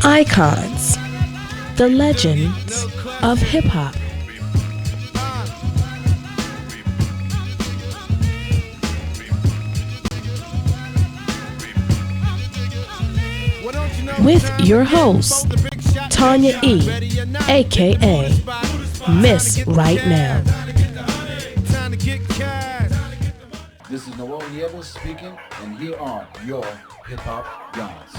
Icons, the legends of hip-hop. With your host, Tonya E, a.k.a. Miss Right Now. This is Noel Nieves speaking, and here are your hip-hop guys.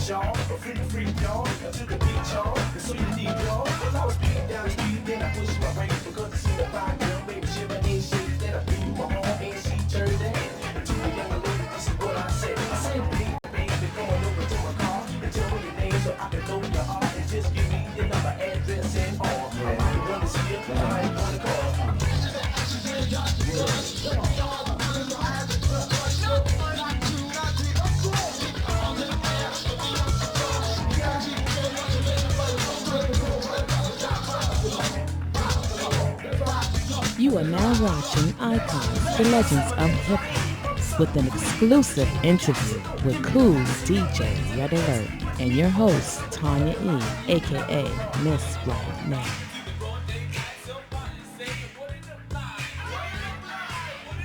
Y'all, free, y'all, to the beach, y'all. So you need y'all. Cause I was beating down the street, then I pushed my rank because I see the fine girl, baby, she ain't shit. Then I beat my home and she turned the hand. To the young lady, this is what I said. I said, baby, come on over to my car and tell me your name so I can know your heart and just give me your number, address, and all. I might wanna see you, I might wanna call. You are now watching Icons, the Legends of Hip Hop, with an exclusive interview with Kool DJ Red Alert and your host, Tonya E, a.k.a. Miss Right Now.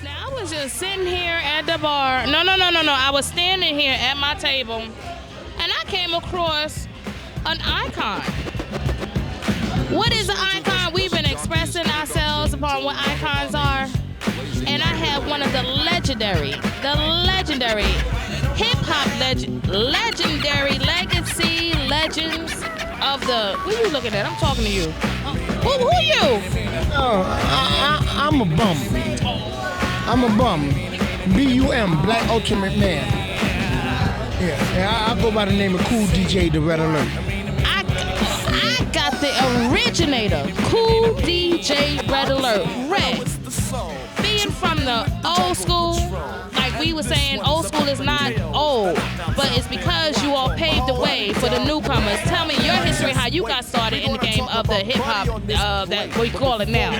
Now, I was just sitting here at the bar. No. I was standing here at my table, and I came across an icon. What is an icon? We've been expressing ourselves upon what icons are. And I have one of the legendary hip-hop legendary legacy legends of the... What are you looking at? I'm talking to you. Who are you? I'm a bum. I'm a bum. B-U-M, Black Ultimate Man. Yeah, I go by the name of Kool DJ, the Red Alert. I got the originator, Kool DJ Red Alert. Red. Being from the old school, like we were saying, old school is not old, but it's because you all paved the way for the newcomers. Tell me your history, how you got started in the game of the hip-hop, that we call it now.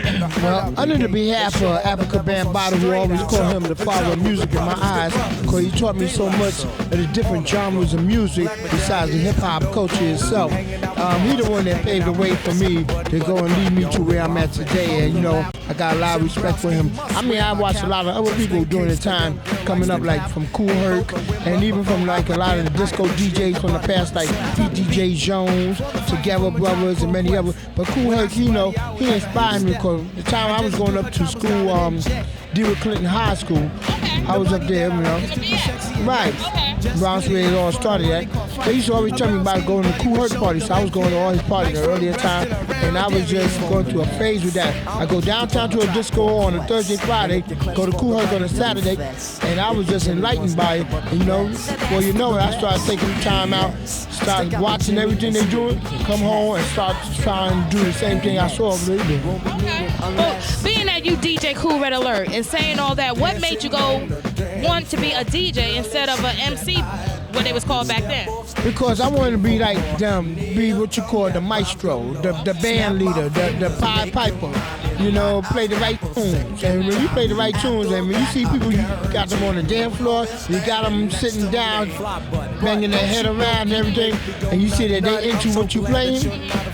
Well, under the behalf of Africa Bambaataa, who always call him the father of music in my eyes, because he taught me so much of the different genres of music besides the hip-hop culture itself. He the one that paved the way for me to go and lead me to where I'm at today, and I got a lot of respect for him. I mean, I watched a lot of other people during the time coming up, like from Kool Herc, and even from like a lot of the disco DJs from the past, like DJ Jones, Together Brothers, and many others. But Kool Herc, he inspired me because the time I was going up to school, DeWitt Clinton High School, I was up there, right. Bronx where it all started at. They used to always tell me about going to Kool Herc parties, so I was going to all his parties at an earlier time, and I was just going through a phase with that. I go downtown to a disco on a Thursday, Friday, go to Kool Herc on a Saturday, and I was just enlightened by it. Before you know it, I started taking time out, started watching everything they doing, come home and start trying to do the same thing I saw they do. Okay. Well, being that you DJ Kool Red Alert and saying all that, what made you go want to be a DJ instead of an MC, what it was called back then? Because I wanted to be like them, be what you call the maestro, the band leader, the Pied Piper. Play the right tunes. And when you play the right tunes, and when you see people, you got them on the dance floor, you got them sitting down, banging their head around and everything, and you see that they into what you're playing,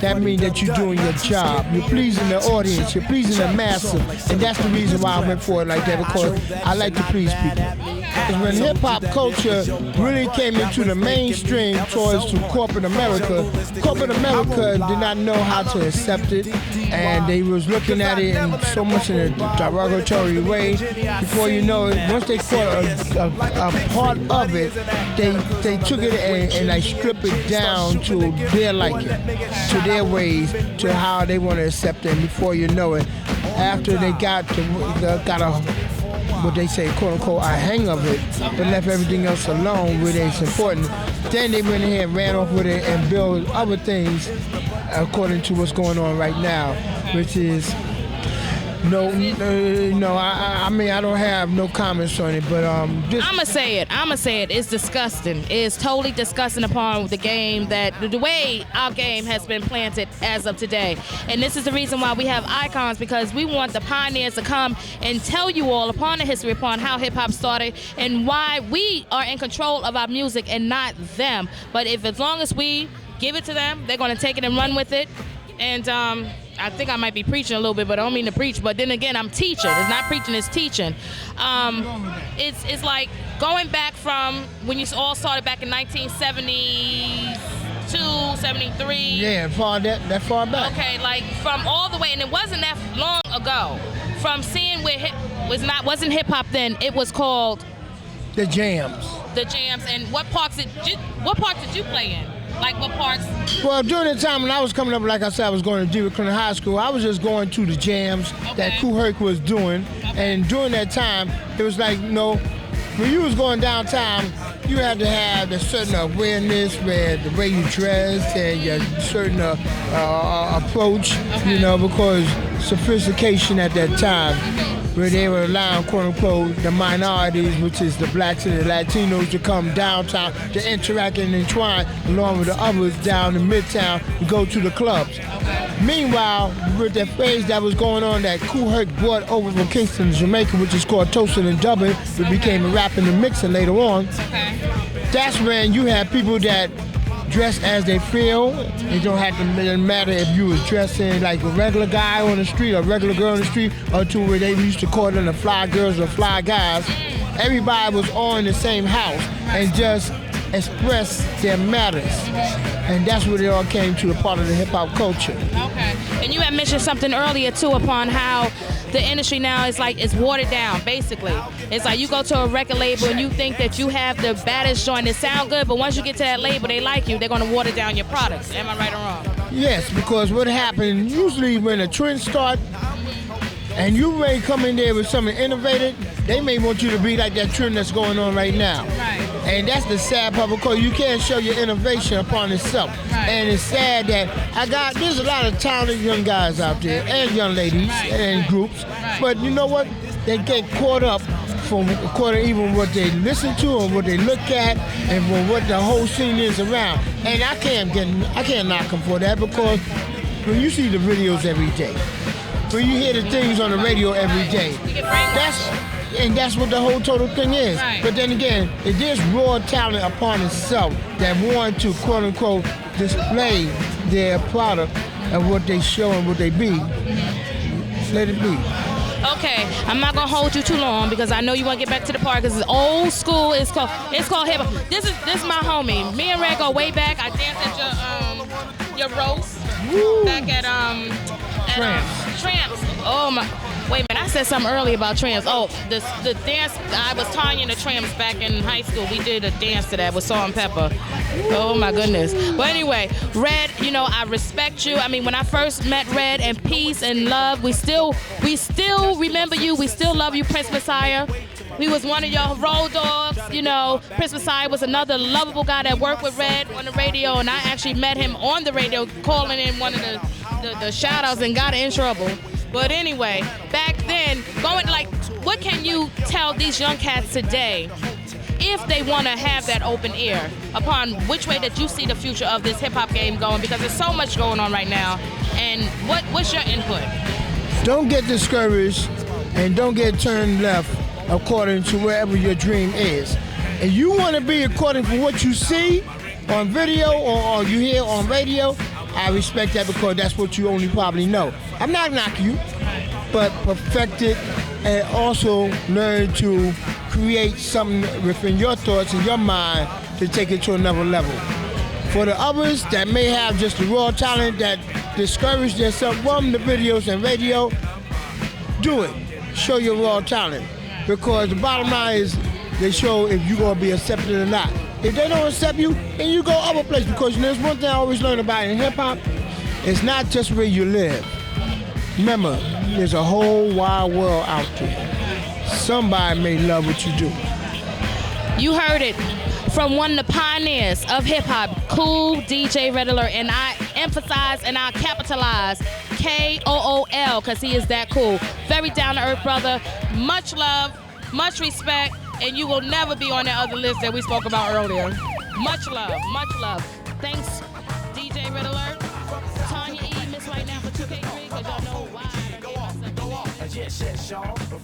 that means that you're doing your job. You're pleasing the audience, you're pleasing the masses, and that's the reason why I went for it like that, because I like to please people. Because when hip-hop culture really came into the mainstream towards to corporate America did not know how to accept it, and they was looking at it in so much in a derogatory way. Before you know it, once they caught a part of it, they took it and they stripped it down to their liking, to their ways, to how they want to accept it. And before you know it, after they got what they say, quote unquote, a hang of it, but left everything else alone where it's important, then they went ahead and ran off with it and built other things according to what's going on right now, which is No, I mean, I don't have no comments on it, but just... I'ma say it. It's disgusting. It's totally disgusting upon the game, that the way our game has been planted as of today. And this is the reason why we have icons, because we want the pioneers to come and tell you all upon the history, upon how hip hop started and why we are in control of our music and not them. But if as long as we give it to them, they're gonna take it and run with it. And I think I might be preaching a little bit, but I don't mean to preach. But then again, I'm teaching. It's not preaching, it's teaching. It's like going back from when you all started back in 1972, 73. Yeah, that far back. Okay, like from all the way, and it wasn't that long ago. From seeing where wasn't hip hop then, it was called the Jams. The Jams. And what parts did you play in? Like what parts? Well, during the time when I was coming up, like I said, I was going to Jewett Clinton High School. I was just going to the jams that Kool was doing. Okay. And during that time, it was like, when you was going downtown, you had to have a certain awareness where the way you dressed and your certain approach, because sophistication at that time, where they were allowing, quote-unquote, the minorities, which is the blacks and the Latinos, to come downtown to interact and entwine along with the others down in Midtown to go to the clubs. Okay. Meanwhile, with that phrase that was going on that Kool brought over from Kingston, Jamaica, which is called toasting and dubbing, which became a rapping and mixing later on, that's when you had people that dress as they feel. It don't have to matter if you was dressing like a regular guy on the street or a regular girl on the street, or to where they used to call them the fly girls or fly guys. Everybody was all in the same house and just express their matters. And that's where it all came to, a part of the hip-hop culture. Okay. And you had mentioned something earlier, too, upon how the industry now is like, it's watered down, basically. It's like you go to a record label and you think that you have the baddest joint that sound good, but once you get to that label, they like you, they're going to water down your products. Am I right or wrong? Yes, because what happened, usually when a trend starts, and you may come in there with something innovative, they may want you to be like that trend that's going on right now. Right. And that's the sad part, because you can't show your innovation upon itself. Right. And it's sad that there's a lot of talented young guys out there and young ladies and groups, but you know what? They get caught up from according even what they listen to and what they look at and from what the whole scene is around. And I can't knock them for that, because when you see the videos every day, when you hear the things on the radio every day, that's what the whole total thing is. Right. But then again, it is raw talent upon itself that want to, quote unquote, display their product and what they show and what they be. Let it be. Okay, I'm not gonna hold you too long because I know you want to get back to the park. Because it's old school. It's called hip hop. This is my homie. Me and Red go way back. I danced at your roast. Woo. Back at Tramps. Oh my. Wait a minute, I said something earlier about Tramps. Oh, the dance, I was Tonya and the Tramps back in high school. We did a dance to that with Salt and Pepper. Oh my goodness. But anyway, Red, I respect you. I mean, when I first met Red, and peace and love, we still remember you. We still love you, Prince Messiah. We was one of your road dogs, Prince Messiah was another lovable guy that worked with Red on the radio, and I actually met him on the radio calling in one of the shout-outs and got in trouble. But anyway, back then, what can you tell these young cats today if they want to have that open ear upon which way that you see the future of this hip-hop game going? Because there's so much going on right now. And what's your input? Don't get discouraged and don't get turned left according to wherever your dream is. And you want to be according to what you see on video or you hear on radio, I respect that, because that's what you only probably know. I'm not knocking you, but perfect it and also learn to create something within your thoughts and your mind to take it to another level. For the others that may have just the raw talent that discourage themselves from the videos and radio, do it. Show your raw talent. Because the bottom line is they show if you're going to be accepted or not. If they don't accept you, then you go other places. Because there's one thing I always learn about in hip-hop, it's not just where you live. Remember, there's a whole wide world out there. Somebody may love what you do. You heard it from one of the pioneers of hip-hop, Kool DJ Red Alert, and I emphasize and I capitalize Kool, because he is that cool. Very down-to-earth brother. Much love, much respect, and you will never be on that other list that we spoke about earlier. Much love, much love. Thanks, DJ Red Alert. Tonya E, Miss Right Now for 2K3, because y'all know why.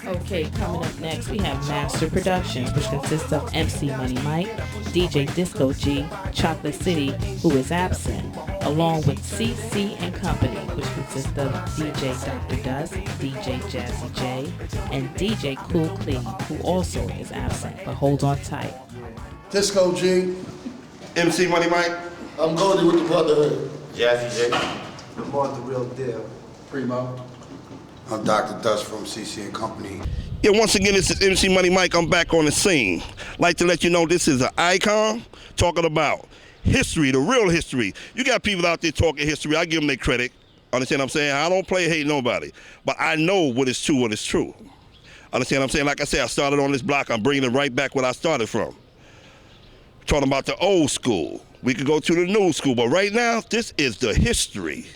Okay, coming up next, we have Master Productions, which consists of MC Money Mike, DJ Disco G, Chocolate City, who is absent, along with CC and Company, which consists of DJ Dr. Dust, DJ Jazzy J, and DJ Kool, who also is absent, but hold on tight. Disco G, MC Money Mike, I'm Goldie with the Brotherhood. Jazzy J, Lamar the Real Deal. Primo. I'm Dr. Dust from CC and Company. Yeah, once again, this is MC Money Mike. I'm back on the scene. Like to let you know this is an icon talking about history, the real history. You got people out there talking history. I give them their credit. Understand what I'm saying? I don't play hate nobody. But I know what is true, what is true. Understand what I'm saying? Like I said, I started on this block. I'm bringing it right back where I started from. Talking about the old school. We could go to the new school. But right now, this is the history.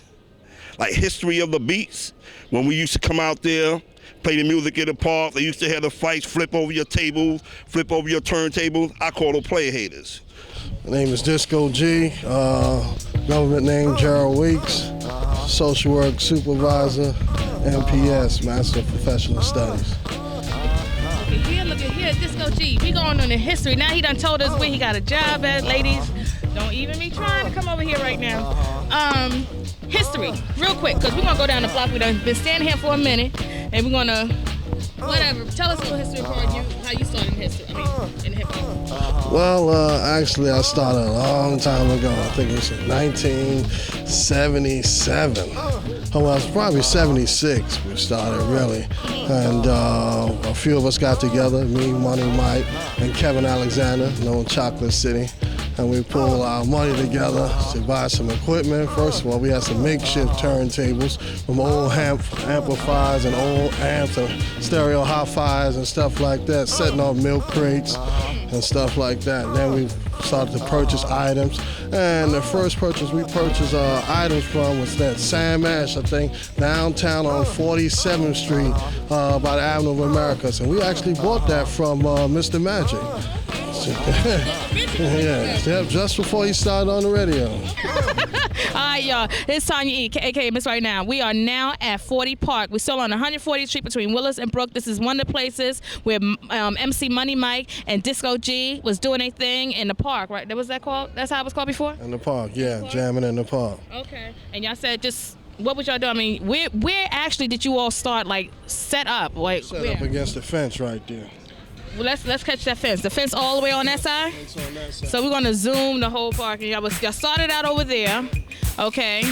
Like history of the beats. When we used to come out there, play the music in the park, they used to have the fights, flip over your tables, flip over your turntables. I call them play haters. My name is Disco G, government name Gerald Weeks, social work supervisor, MPS, Master of Professional Studies. Look at here, Disco G. We going on the history. Now he done told us where he got a job at, ladies. Don't even be trying to come over here right now. History, real quick, because we're going to go down the block. We've been standing here for a minute, and we're going to, whatever, tell us a little history about you, how you started in history, in hip-hop. Well, actually, I started a long time ago. I think it was in 1977. Oh, well, it's probably 76 we started, really. And a few of us got together, me, Money Mike, and Kevin Alexander, known Chocolate City. And we pulled our money together to buy some equipment. First of all, we had some makeshift turntables from old amplifiers and old amps and stereo hi-fis and stuff like that, setting off milk crates and stuff like that. And then we started to purchase items. And the first purchase we purchased items from was that Sam Ash, I think, downtown on 47th Street by the Avenue of Americas. And we actually bought that from Mr. Magic. Yeah, just before he started on the radio. All right, y'all. It's Tonya E, a.k.a. Miss Right Now. We are now at 40 Park. We're still on 140th Street between Willis and Brook. This is one of the places where MC Money Mike and Disco G was doing their thing in the park, right? That was that called? That's how it was called before? In the park, yeah, jamming in the park. Okay. And y'all said just, what was y'all doing? I mean, where actually did you all start, like, set up? Like, set up against the fence right there. Well, let's catch that fence. The fence all the way on that side? It's on that side. So we're going to zoom the whole park. And y'all started out over there, okay?